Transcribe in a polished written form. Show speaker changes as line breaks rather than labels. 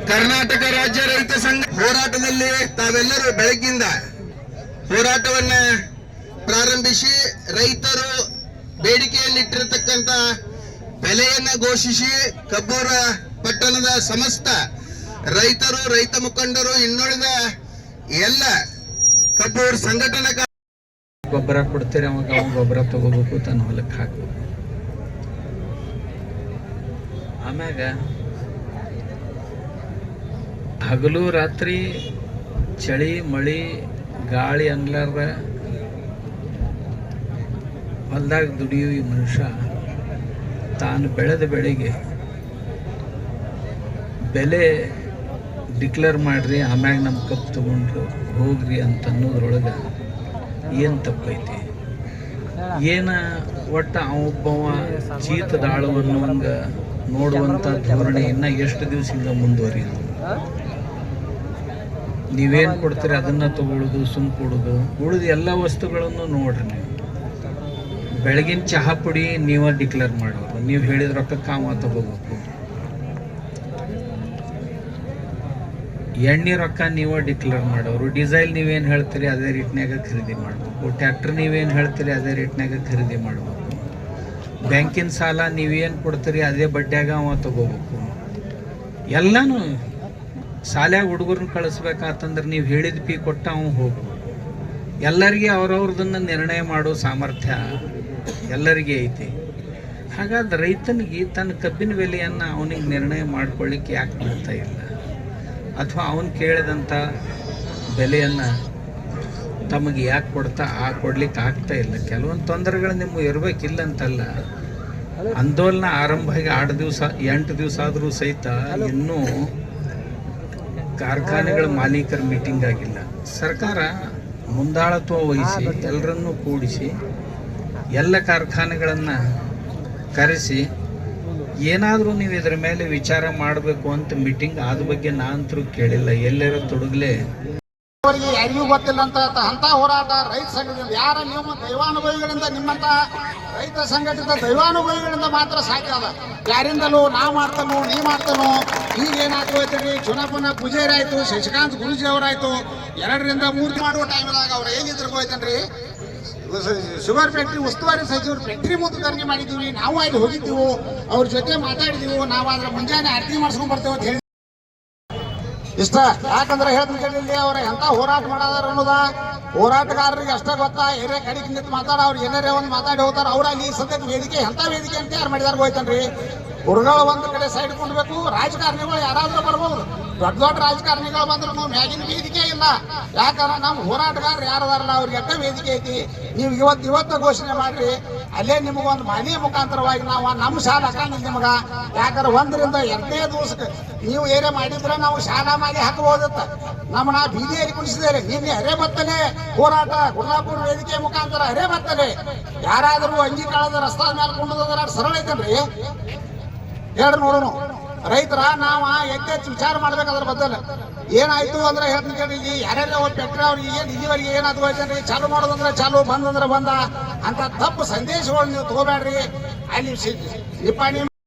ಕರ್ನಾಟಕ ರಾಜ್ಯ ರೈತ ಸಂಘ ಹೋರಾಟದಲ್ಲಿ ತಾವೆಲ್ಲರೂ ಬೆಳಗ್ಗಿಂದ ಹೋರಾಟವನ್ನ ಪ್ರಾರಂಭಿಸಿ ರೈತರು ಬೇಡಿಕೆಯನ್ನಿಟ್ಟಿರತಕ್ಕಂತ ಬೆಲೆಯನ್ನ ಘೋಷಿಸಿ ಕಬ್ಬೂರ ಪಟ್ಟಣದ ಸಮಸ್ತ ರೈತರು, ರೈತ ಮುಖಂಡರು, ಇನ್ನುಳಿದ ಎಲ್ಲ ಕಬ್ಬೂರ್ ಸಂಘಟನಾ
ಗೊಬ್ಬರ ಕೊಡ್ತೀರಿ, ಅವಾಗ ಗೊಬ್ಬರ ತಗೋಬೇಕು, ತನ್ನ ಹೊಲಕ್ಕೆ ಹಾಕಬೇಕು. ಆಮ್ಯಾಗ ಹಗಲು ರಾತ್ರಿ ಚಳಿ ಮಳಿ ಗಾಳಿ ಅನ್ಲಾರ್ದ ಹೊಲ್ದಾಗ ದುಡಿಯೋ ಈ ಮನುಷ್ಯ ತಾನು ಬೆಳೆದ ಬೆಳೆಗೆ ಬೆಲೆ ಡಿಕ್ಲೇರ್ ಮಾಡ್ರಿ, ಆಮ್ಯಾಗ ನಮ್ಮ ಕಬ್ಬು ತಗೊಂಡ್ರು ಹೋಗ್ರಿ ಅಂತ ಅನ್ನೋದ್ರೊಳಗೆ ಏನು ತಪ್ಪೈತಿ? ಏನ ಒಟ್ಟ ಒಬ್ಬವ ಚೀತದಾಳವನ್ನು ಹಂಗೆ ನೋಡುವಂಥ ಧೋರಣೆ ಇನ್ನು ಎಷ್ಟು ದಿವಸದಿಂದ ಮುಂದುವರಿಯೋದು? ನೀವೇನು ಕೊಡ್ತೀರಿ ಅದನ್ನು ತಗೊಳ್ಳೋದು, ಸುಮ್ ಕೊಡೋದು, ಉಳಿದ ಎಲ್ಲ ವಸ್ತುಗಳನ್ನು ನೋಡ್ರಿ. ನೀವು ಬೆಳಗಿನ ಚಹಾ ಪುಡಿ ನೀವೇ ಡಿಕ್ಲೇರ್ ಮಾಡೋರು, ನೀವು ಹೇಳಿದ ರೊಕ್ಕಕ್ಕೆ ಅವ ತಗೋಬೇಕು. ಎಣ್ಣೆ ರೊಕ್ಕ ನೀವೇ ಡಿಕ್ಲೇರ್ ಮಾಡೋರು, ಡೀಸೆಲ್ ನೀವೇನು ಹೇಳ್ತೀರಿ ಅದೇ ರೇಟ್ನಾಗ ಖರೀದಿ ಮಾಡಬೇಕು, ಟ್ಯಾಕ್ಟ್ರ್ ನೀವೇನು ಹೇಳ್ತೀರಿ ಅದೇ ರೇಟ್ನಾಗ ಖರೀದಿ ಮಾಡಬೇಕು, ಬ್ಯಾಂಕಿನ ಸಾಲ ನೀವೇನು ಕೊಡ್ತೀರಿ ಅದೇ ಬಡ್ಡ್ಯಾಗ ಅವ ತಗೋಬೇಕು. ಎಲ್ಲನೂ ಶಾಲ್ಯಾಗ ಹುಡುಗರನ್ನ ಕಳಿಸ್ಬೇಕಾತಂದ್ರೆ ನೀವು ಹೇಳಿದ ಪೀ ಕೊಟ್ಟ ಅವ ಹೋಗ್ಬೇಕು. ಎಲ್ಲರಿಗೆ ಅವ್ರವ್ರದನ್ನು ನಿರ್ಣಯ ಮಾಡೋ ಸಾಮರ್ಥ್ಯ ಎಲ್ಲರಿಗೆ ಐತಿ. ಹಾಗಾದ್ರೆ ರೈತನಿಗೆ ತನ್ನ ಕಬ್ಬಿನ ಬೆಲೆಯನ್ನು ಅವನಿಗೆ ನಿರ್ಣಯ ಮಾಡ್ಕೊಳ್ಳಿಕ್ಕೆ ಯಾಕೆ ಬಿಡ್ತಾ ಇಲ್ಲ? ಅಥವಾ ಅವನು ಕೇಳಿದಂಥ ಬೆಲೆಯನ್ನು ತಮಗೆ ಯಾಕೆ ಕೊಡ್ಲಿಕ್ಕೆ ಆಗ್ತಾ ಇಲ್ಲ? ಕೆಲವೊಂದು ತೊಂದರೆಗಳು ನಿಮಗೆ ಇರಬೇಕಿಲ್ಲ ಅಂತಲ್ಲ. ಆಂದೋಲನ ಆರಂಭ ಆಗಿ 8 ದಿವಸ ಆದರೂ ಸಹಿತ ಇನ್ನೂ ಕಾರ್ಖಾನೆಗಳ ಮಾಲೀಕರ ಮೀಟಿಂಗ್ ಆಗಿಲ್ಲ. ಸರ್ಕಾರ ಮುಂದಾಳತ್ವ ವಹಿಸಿ ಎಲ್ಲರನ್ನೂ ಕೂಡಿಸಿ ಎಲ್ಲ ಕಾರ್ಖಾನೆಗಳನ್ನು ಕರೆಸಿ ಏನಾದರೂ ನೀವು ಇದರ ಮೇಲೆ ವಿಚಾರ ಮಾಡಬೇಕು ಅಂತ ಮೀಟಿಂಗ್ ಆದ ಬಗ್ಗೆ ನಾನಂತರೂ ಕೇಳಿಲ್ಲ. ಎಲ್ಲರೂ ತೊಡಗಲೇ
ಅವರಿಗೆ ಯಾರಿಗೂ ಗೊತ್ತಿಲ್ಲ ಅಂತ ಹೋರಾಟ ರೈತ ಸಂಘದಿಂದ ಯಾರ ನೀವು ದೈವಾನುಭವಿಗಳಿಂದ ನಿಮ್ಮಂತ ರೈತ ಸಂಘಟಿತ ದೈವಾನುಭವಿಗಳಿಂದ ಮಾತ್ರ ಸಾಧ್ಯ ಅದ. ಯಾರಿಂದಲೂ ನಾ ಮಾಡ್ತಾನೋ ನೀ ಮಾಡ್ತಾನೋ ಈಗ ಏನಾಗ್ತೈತ್ರಿ? ಚುನಾವಣಾ ಪೂಜಾರಿ ಆಯ್ತು, ಶಶಿಕಾಂತ್ ಗುರುಜಿ ಅವರಾಯ್ತು, 2 ರಿಂದ 3 ಮಾಡುವ ಟೈಮ್ದಾಗ ಅವ್ರು ಏನಿದ್ರು ಹೋಯ್ತನ್ರಿ, ಶುಗರ್ ಫ್ಯಾಕ್ಟ್ರಿ ಉಸ್ತುವಾರಿ ಸಚಿವರು ಫ್ಯಾಕ್ಟ್ರಿ ಮುಂದೆ ಧರಣಿ ಮಾಡಿದ್ದೀವಿ, ನಾವು ಅಲ್ಲಿ ಹೋಗಿದ್ದೀವಿ, ಅವ್ರ ಜೊತೆ ಮಾತಾಡಿದೀವಿ, ನಾವು ಅದ್ರ ಮುಂಜಾನೆ ಆರತಿ ಮಾಡಿಸ್ಕೊಂಡ್ ಬರ್ತೇವೆ ಅಂತ ಹೇಳಿ ಇಷ್ಟ. ಯಾಕಂದ್ರೆ ಹೇಳ್ತೀನಿ ಅವ್ರ ಎಂತ ಹೋರಾಟ ಮಾಡಾರ ಅನ್ನೋದ ಹೋರಾಟಗಾರರಿಗೆ ಅಷ್ಟೇ ಗೊತ್ತಾ. ಏರೇ ಕಡೆಗೆ ನಿಂತು ಮಾತಾಡ ಅವ್ರು ಏನಾರೇ ಒಂದು ಮಾತಾಡಿ ಹೋಗ್ತಾರ. ಅವ್ರ ಅಲ್ಲಿ ಸದ್ಯಕ್ಕೆ ವೇದಿಕೆ ಎಂತ ವೇದಿಕೆ ಅಂತ ಯಾರು ಮಾಡಿದಾರ ಹೋಯ್ತನ್ರಿ? ಹುಡುಗಳು ಒಂದು ಕಡೆ ಸೈಡ್ ಕೊಂಡ್ಬೇಕು, ರಾಜಕಾರಣಿಗಳು ಯಾರಾದ್ರೂ ಬರ್ಬೋದು, ದೊಡ್ಡ ರಾಜಕಾರಣಿಗಳು ಬಂದ್ರು ಮ್ಯಾಗಿನ ವೇದಿಕೆ ಇಲ್ಲ. ಯಾಕಂದ್ರೆ ನಮ್ಮ ಹೋರಾಟಗಾರರು ಯಾರದಾರಲ್ಲ ಅವ್ರಿಗೆ ಎಷ್ಟ ವೇದಿಕೆ ಐತಿ. ನೀವು ಇವತ್ತು ಘೋಷಣೆ ಮಾಡ್ರಿ, ಅಲ್ಲೇ ನಿಮಗೊಂದು ಮನೆ ಮುಖಾಂತರವಾಗಿ ನಾವು ನಮ್ಮ ಶಾಲಾ ಹಾಕಂಗಿಲ್ಲ ನಿಮಗ. ಯಾಕಂದ್ರೆ 1 ರಿಂದ 2ನೇ ದಿವಸಕ್ಕೆ ನೀವು ಏನೇ ಮಾಡಿದ್ರೆ ನಾವು ಶಾಲಾ ಮಾಡಿ ಹಾಕಬಹುದತ್ತ. ನಮ್ಮನ್ನ ಬೀದಿಯಲ್ಲಿ ಕುಡಿಸಿದೇರಿ. ನಿನ್ನೆ ಅರೆ ಬತ್ತಲೆ ಹೋರಾಟ ಗುರ್ಲಾಪುರ ವೇದಿಕೆ ಮುಖಾಂತರ ಅರೆ ಬತ್ತಲೆ. ಯಾರಾದರೂ ಅಂಗಿ ಕಾಳದ ರಸ್ತಾ ಮೇಲೆ ಕೊಂಡೋದ್ರ ಸರಳ ಐತನ್ರಿ? ಹೇಳ್ರಿ ನೋಡೋಣ. ರೈತರ ನಾವ ಹೆಚ್ಚು ವಿಚಾರ ಮಾಡ್ಬೇಕಾದ್ರ ಬದಲು ಏನಾಯ್ತು ಅಂದ್ರೆ ಹೇಳ್ತೀನಿ ಕೇಳಿ. ಯಾರ್ಯಾರ ಫ್ಯಾಕ್ಟ್ರಿ ಅವ್ರಿಗೆ ಏನು ಇಲ್ಲಿವರೆಗೆ ಏನಾದ್ರು ಹೋಯ್ತೇನ್ರಿ? ಚಾಲು ಮಾಡೋದಂದ್ರೆ ಚಾಲು, ಬಂದಂದ್ರೆ ಬಂದ ಅಂತ ತಪ್ಪು ಸಂದೇಶಗಳು ನೀವು ತಗೋಬೇಡ್ರಿ. ಅಲ್ಲಿ ನಿಪ್ಪಾಣಿ